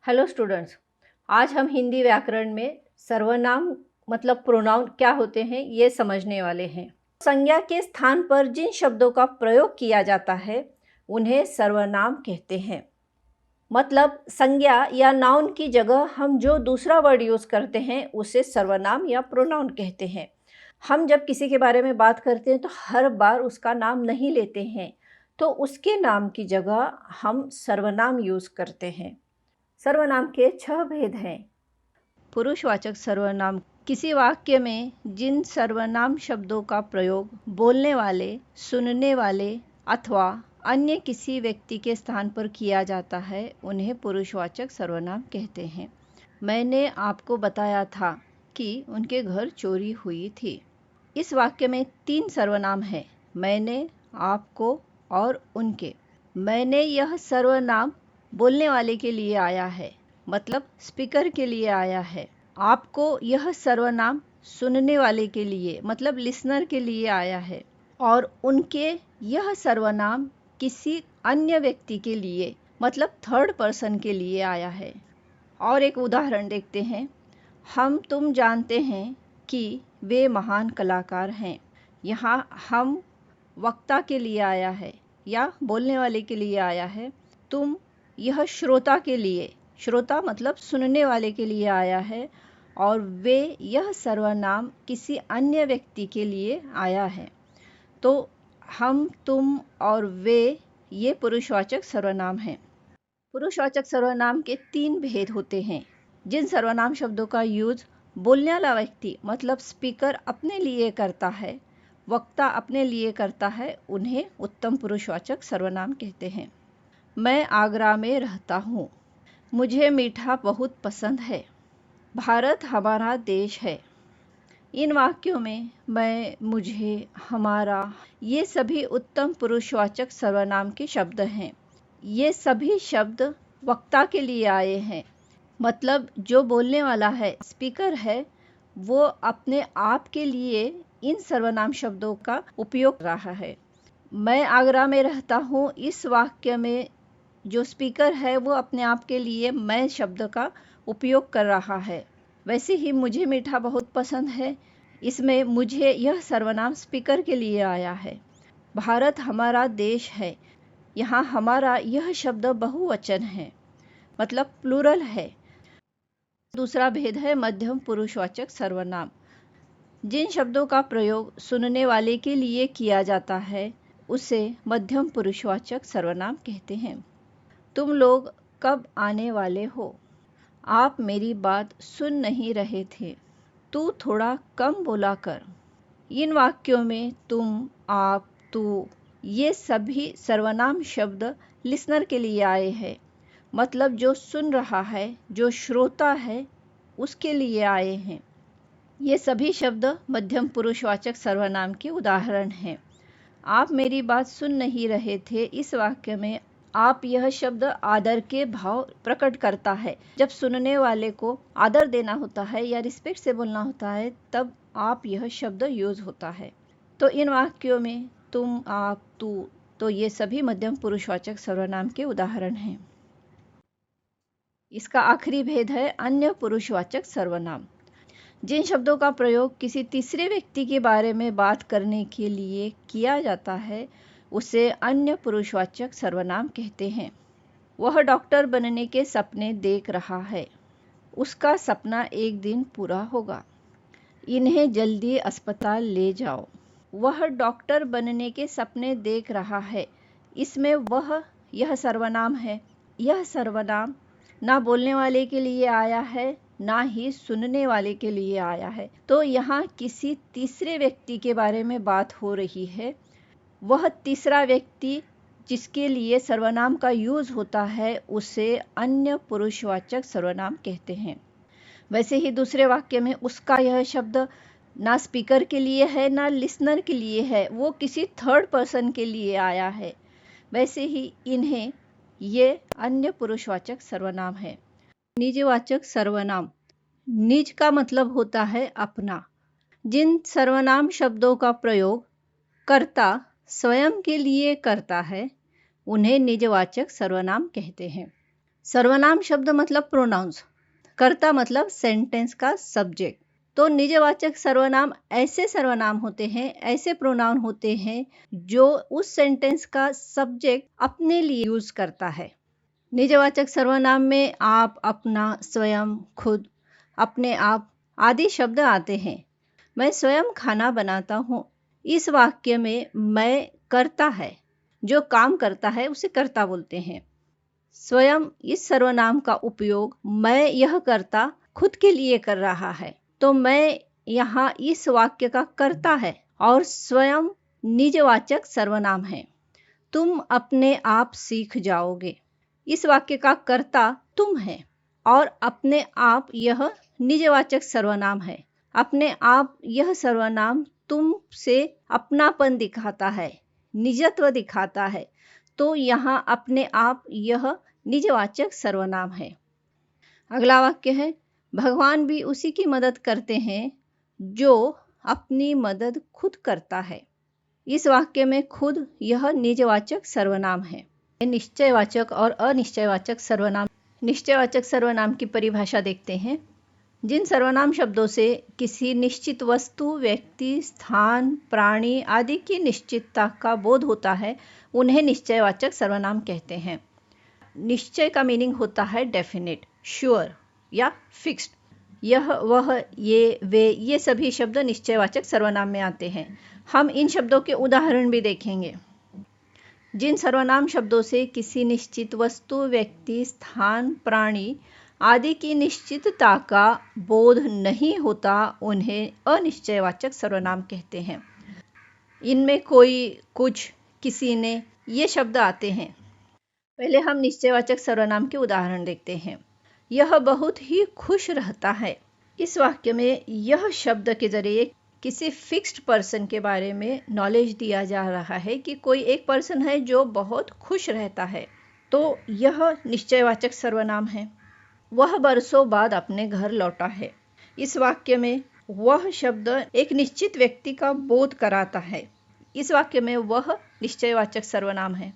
Hello students, आज हम हिंदी व्याकरण में सर्वनाम मतलब प्रोनाउन क्या होते हैं ये समझने वाले हैं। संज्ञा के स्थान पर जिन शब्दों का प्रयोग किया जाता है उन्हें सर्वनाम कहते हैं। मतलब संज्ञा या नाउन की जगह हम जो दूसरा वर्ड यूज़ करते हैं उसे सर्वनाम या प्रोनाउन कहते हैं। हम जब किसी के बारे में बात करते हैं तो हर बार उसका नाम नहीं लेते हैं, तो उसके नाम की जगह हम सर्वनाम यूज़ करते हैं। सर्वनाम के 6 भेद हैं। पुरुषवाचक सर्वनाम किसी वाक्य में जिन सर्वनाम शब्दों का प्रयोग बोलने वाले, सुनने वाले अथवा अन्य किसी व्यक्ति के स्थान पर किया जाता है उन्हें पुरुषवाचक सर्वनाम कहते हैं। मैंने आपको बताया था कि उनके घर चोरी हुई थी। इस वाक्य में 3 सर्वनाम हैं, मैंने, आपको और उनके। मैंने यह सर्वनाम बोलने वाले के लिए आया है, मतलब स्पीकर के लिए आया है। आपको यह सर्वनाम सुनने वाले के लिए मतलब लिसनर के लिए आया है। और उनके यह सर्वनाम किसी अन्य व्यक्ति के लिए मतलब थर्ड पर्सन के लिए आया है। और एक उदाहरण देखते हैं। हम तुम जानते हैं कि वे महान कलाकार हैं। यहाँ हम वक्ता के लिए आया है या बोलने वाले के लिए आया है। तुम यह श्रोता के लिए, श्रोता मतलब सुनने वाले के लिए आया है। और वे यह सर्वनाम किसी अन्य व्यक्ति के लिए आया है। तो हम, तुम और वे ये पुरुषवाचक सर्वनाम हैं। पुरुषवाचक सर्वनाम के 3 भेद होते हैं। जिन सर्वनाम शब्दों का यूज बोलने वाला व्यक्ति मतलब स्पीकर अपने लिए करता है, वक्ता अपने लिए करता है, उन्हें उत्तम पुरुषवाचक सर्वनाम कहते हैं। मैं आगरा में रहता हूँ। मुझे मीठा बहुत पसंद है। भारत हमारा देश है। इन वाक्यों में मैं, मुझे, हमारा ये सभी उत्तम पुरुषवाचक सर्वनाम के शब्द हैं। ये सभी शब्द वक्ता के लिए आए हैं, मतलब जो बोलने वाला है, स्पीकर है, वो अपने आप के लिए इन सर्वनाम शब्दों का उपयोग कर रहा है। मैं आगरा में रहता हूँ, इस वाक्य में जो स्पीकर है वो अपने आप के लिए मैं शब्द का उपयोग कर रहा है। वैसे ही मुझे मीठा बहुत पसंद है, इसमें मुझे यह सर्वनाम स्पीकर के लिए आया है। भारत हमारा देश है, यहाँ हमारा यह शब्द बहुवचन है, मतलब प्लूरल है। दूसरा भेद है मध्यम पुरुषवाचक सर्वनाम। जिन शब्दों का प्रयोग सुनने वाले के लिए किया जाता है उसे मध्यम पुरुषवाचक सर्वनाम कहते हैं। तुम लोग कब आने वाले हो? आप मेरी बात सुन नहीं रहे थे। तू थोड़ा कम बोला कर। इन वाक्यों में तुम, आप, तू ये सभी सर्वनाम शब्द लिसनर के लिए आए हैं, मतलब जो सुन रहा है, जो श्रोता है, उसके लिए आए हैं। ये सभी शब्द मध्यम पुरुषवाचक सर्वनाम के उदाहरण हैं। आप मेरी बात सुन नहीं रहे थे, इस वाक्य में आप यह शब्द आदर के भाव प्रकट करता है। जब सुनने वाले को आदर देना होता है या रिस्पेक्ट से बोलना होता है तब आप यह शब्द यूज होता है। तो इन वाक्यों में तुम, आप, तू, तो ये सभी मध्यम पुरुषवाचक सर्वनाम के उदाहरण हैं। इसका आखिरी भेद है अन्य पुरुषवाचक सर्वनाम। जिन शब्दों का प्रयोग किसी तीसरे व्यक्ति के बारे में बात करने के लिए किया जाता है उसे अन्य पुरुषवाचक सर्वनाम कहते हैं। वह डॉक्टर बनने के सपने देख रहा है। उसका सपना एक दिन पूरा होगा। इन्हें जल्दी अस्पताल ले जाओ। वह डॉक्टर बनने के सपने देख रहा है, इसमें वह यह सर्वनाम है। यह सर्वनाम ना बोलने वाले के लिए आया है ना ही सुनने वाले के लिए आया है। तो यहाँ किसी तीसरे व्यक्ति के बारे में बात हो रही है। वह तीसरा व्यक्ति जिसके लिए सर्वनाम का यूज होता है उसे अन्य पुरुषवाचक सर्वनाम कहते हैं। वैसे ही दूसरे वाक्य में उसका यह शब्द ना स्पीकर के लिए है ना लिसनर के लिए है, वो किसी थर्ड पर्सन के लिए आया है। वैसे ही इन्हें ये अन्य पुरुषवाचक सर्वनाम है। निजवाचक सर्वनाम। निज का मतलब होता है अपना। जिन सर्वनाम शब्दों का प्रयोग कर्ता स्वयं के लिए करता है उन्हें निजवाचक सर्वनाम कहते हैं। सर्वनाम शब्द मतलब प्रोनाउंस, कर्ता मतलब सेंटेंस का सब्जेक्ट। तो निजवाचक सर्वनाम ऐसे सर्वनाम होते हैं, ऐसे प्रोनाउन होते हैं जो उस सेंटेंस का सब्जेक्ट अपने लिए यूज करता है। निजवाचक सर्वनाम में आप, अपना, स्वयं, खुद, अपने आप आदि शब्द आते हैं। मैं स्वयं खाना बनाता हूँ। इस वाक्य में मैं करता है, जो काम करता है उसे कर्ता बोलते हैं। स्वयं इस सर्वनाम का उपयोग मैं यह करता खुद के लिए कर रहा है, तो मैं यहाँ इस वाक्य का कर्ता है और स्वयं निजवाचक सर्वनाम है। तुम अपने आप सीख जाओगे, इस वाक्य का कर्ता तुम है और अपने आप यह निजवाचक सर्वनाम है। अपने आप यह सर्वनाम तुम से अपनापन दिखाता है, निजत्व दिखाता है, तो यहाँ अपने आप यह निजवाचक सर्वनाम है। अगला वाक्य है, भगवान भी उसी की मदद करते हैं जो अपनी मदद खुद करता है। इस वाक्य में खुद यह निजवाचक सर्वनाम है। निश्चयवाचक और अनिश्चयवाचक सर्वनाम। निश्चयवाचक सर्वनाम की परिभाषा देखते हैं। जिन सर्वनाम शब्दों से किसी निश्चित वस्तु, व्यक्ति, स्थान, प्राणी आदि की निश्चितता का बोध होता है, उन्हें निश्चयवाचक सर्वनाम कहते हैं। निश्चय का मीनिंग होता है डेफिनेट, श्योर या फिक्स्ड। यह, वह, ये, वे, ये सभी शब्द निश्चयवाचक सर्वनाम में आते हैं। हम इन शब्दों के उदाहरण भी देखेंगे। जिन सर्वनाम शब्दों से किसी निश्चित वस्तु, व्यक्ति, स्थान, प्राणी आदि की निश्चितता का बोध नहीं होता, उन्हें अनिश्चयवाचक सर्वनाम कहते हैं। इनमें कोई, कुछ, किसी ने, ये शब्द आते हैं। पहले हम निश्चयवाचक सर्वनाम के उदाहरण देखते हैं। यह बहुत ही खुश रहता है। इस वाक्य में यह शब्द के जरिए किसी फिक्स्ड पर्सन के बारे में नॉलेज दिया जा रहा है कि कोई एक पर्सन है जो बहुत खुश रहता है, तो यह निश्चयवाचक सर्वनाम है। वह बरसों बाद अपने घर लौटा है। इस वाक्य में वह शब्द एक निश्चित व्यक्ति का बोध कराता है। इस वाक्य में वह निश्चयवाचक सर्वनाम है।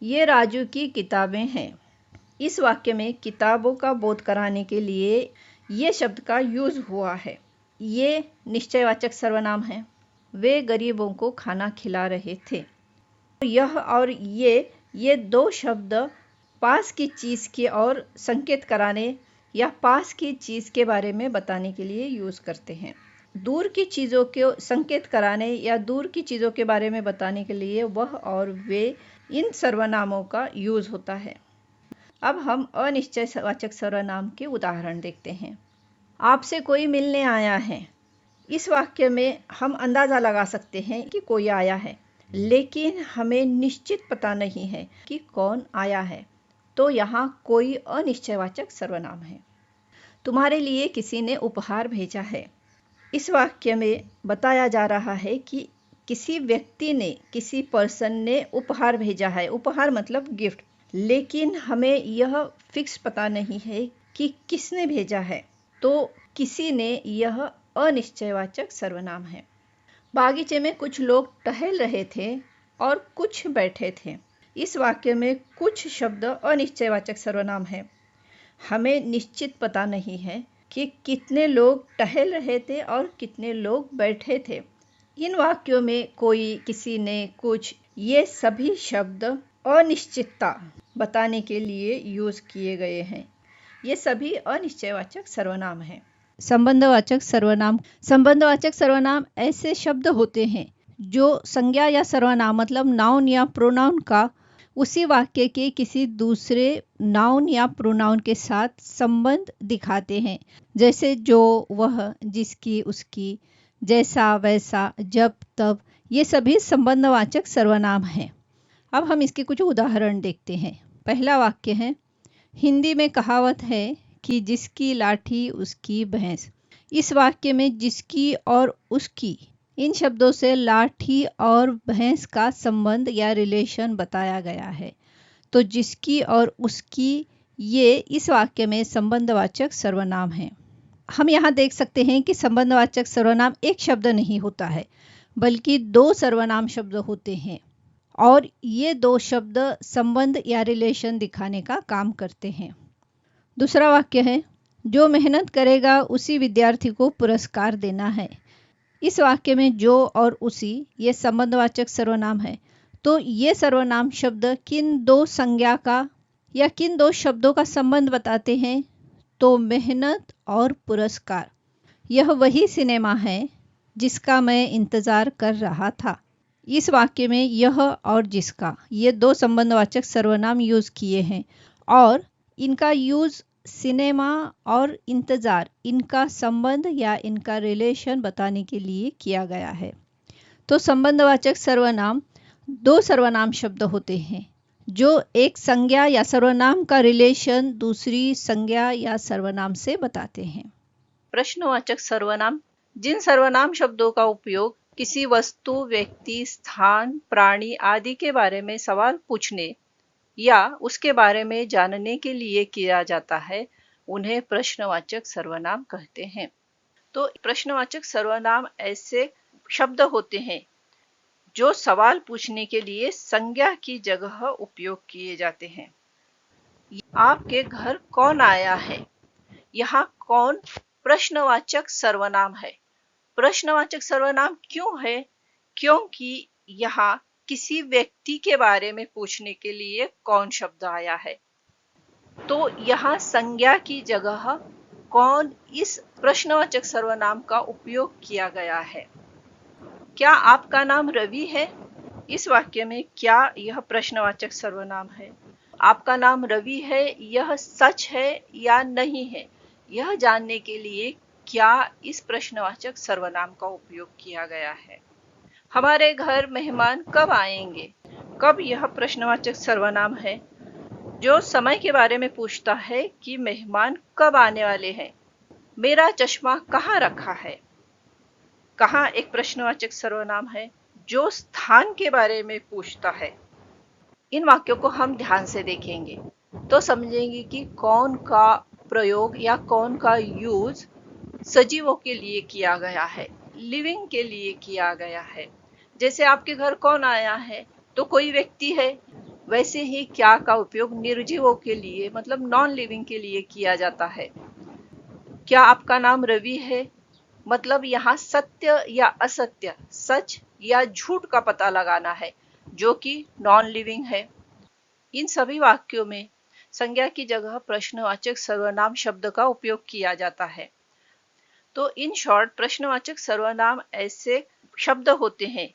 ये राजू की किताबें हैं। इस वाक्य में किताबों का बोध कराने के लिए ये शब्द का यूज हुआ है। ये निश्चयवाचक सर्वनाम है। वे गरीबों को खाना खिला रहे थे। यह और ये दो शब्द पास की चीज़ की ओर संकेत कराने या पास की चीज़ के बारे में बताने के लिए यूज करते हैं। दूर की चीज़ों को संकेत कराने या दूर की चीज़ों के बारे में बताने के लिए वह और वे, इन सर्वनामों का यूज होता है। अब हम अनिश्चयवाचक सर्वनाम के उदाहरण देखते हैं। आपसे कोई मिलने आया है। इस वाक्य में हम अंदाज़ा लगा सकते हैं कि कोई आया है, लेकिन हमें निश्चित पता नहीं है कि कौन आया है, तो यहाँ कोई अनिश्चयवाचक सर्वनाम है। तुम्हारे लिए किसी ने उपहार भेजा है। इस वाक्य में बताया जा रहा है कि किसी व्यक्ति ने, किसी पर्सन ने उपहार भेजा है। उपहार मतलब गिफ्ट, लेकिन हमें यह फिक्स पता नहीं है कि किसने भेजा है, तो किसी ने यह अनिश्चयवाचक सर्वनाम है। बागीचे में कुछ लोग टहल रहे थे और कुछ बैठे थे। इस वाक्य में कुछ शब्द अनिश्चयवाचक सर्वनाम है। हमें निश्चित पता नहीं है कि कितने लोग टहल रहे थे और कितने लोग बैठे थे। इन वाक्यों में कोई, किसी ने, कुछ, ये सभी शब्द अनिश्चितता बताने के लिए यूज किए गए हैं। ये सभी अनिश्चयवाचक सर्वनाम हैं। संबंधवाचक सर्वनाम। संबंधवाचक सर्वनाम ऐसे शब्द होते हैं जो संज्ञा या सर्वनाम मतलब नाउन या प्रोनाउन का उसी वाक्य के किसी दूसरे नाउन या प्रोनाउन के साथ संबंध दिखाते हैं, जैसे जो, वह, जिसकी, उसकी, जैसा, वैसा, जब, तब, ये सभी संबंधवाचक सर्वनाम हैं। अब हम इसके कुछ उदाहरण देखते हैं। पहला वाक्य है, हिंदी में कहावत है कि जिसकी लाठी उसकी भैंस। इस वाक्य में जिसकी और उसकी, इन शब्दों से लाठी और भैंस का संबंध या रिलेशन बताया गया है। तो जिसकी और उसकी, ये इस वाक्य में संबंधवाचक सर्वनाम हैं। हम यहाँ देख सकते हैं कि संबंधवाचक सर्वनाम एक शब्द नहीं होता है, बल्कि दो सर्वनाम शब्द होते हैं और ये दो शब्द संबंध या रिलेशन दिखाने का काम करते हैं। दूसरा वाक्य है, जो मेहनत करेगा उसी विद्यार्थी को पुरस्कार देना है। इस वाक्य में जो और उसी ये संबंधवाचक सर्वनाम है। तो ये सर्वनाम शब्द किन दो संज्ञा का या किन दो शब्दों का संबंध बताते हैं? तो मेहनत और पुरस्कार। यह वही सिनेमा है जिसका मैं इंतज़ार कर रहा था। इस वाक्य में यह और जिसका ये दो संबंधवाचक सर्वनाम यूज़ किए हैं और इनका यूज़ सिनेमा और इंतज़ार, इनका संबंध या इनका रिलेशन बताने के लिए किया गया है। तो संबंधवाचक सर्वनाम दो सर्वनाम शब्द होते हैं जो एक संज्ञा या सर्वनाम का रिलेशन दूसरी संज्ञा या सर्वनाम से बताते हैं। प्रश्नवाचक सर्वनाम जिन सर्वनाम शब्दों का उपयोग किसी वस्तु, व्यक्ति, स्थान, प्राणी आदि के बारे में सवाल पूछने या उसके बारे में जानने के लिए किया जाता है, उन्हें प्रश्नवाचक सर्वनाम कहते हैं। तो प्रश्नवाचक सर्वनाम ऐसे शब्द होते हैं जो सवाल पूछने के लिए संज्ञा की जगह उपयोग किए जाते हैं। आपके घर कौन आया है? यहाँ कौन प्रश्नवाचक सर्वनाम है। प्रश्नवाचक सर्वनाम क्यों है? क्योंकि यहाँ किसी व्यक्ति के बारे में पूछने के लिए कौन शब्द आया है। तो यहाँ संज्ञा की जगह कौन इस प्रश्नवाचक सर्वनाम का उपयोग किया गया है। क्या आपका नाम रवि है? इस वाक्य में क्या यह प्रश्नवाचक सर्वनाम है? आपका नाम रवि है, यह सच है या नहीं है, यह जानने के लिए क्या इस प्रश्नवाचक सर्वनाम का उपयोग किया गया है। हमारे घर मेहमान कब आएंगे? कब यह प्रश्नवाचक सर्वनाम है जो समय के बारे में पूछता है कि मेहमान कब आने वाले हैं। मेरा चश्मा कहाँ रखा है? कहाँ एक प्रश्नवाचक सर्वनाम है जो स्थान के बारे में पूछता है। इन वाक्यों को हम ध्यान से देखेंगे तो समझेंगे कि कौन का प्रयोग या कौन का यूज सजीवों के लिए किया गया है, लिविंग के लिए किया गया है। जैसे आपके घर कौन आया है तो कोई व्यक्ति है, वैसे ही क्या का उपयोग निर्जीवों के लिए मतलब नॉन लिविंग के लिए किया जाता है। क्या आपका नाम रवि है मतलब यहाँ सत्य या असत्य, सच या झूठ का पता लगाना है जो कि नॉन लिविंग है। इन सभी वाक्यों में संज्ञा की जगह प्रश्नवाचक सर्वनाम शब्द का उपयोग किया जाता है। तो इन शॉर्ट प्रश्नवाचक सर्वनाम ऐसे शब्द होते हैं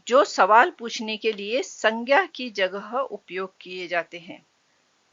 जो सवाल पूछने के लिए संज्ञा की जगह उपयोग किए जाते हैं।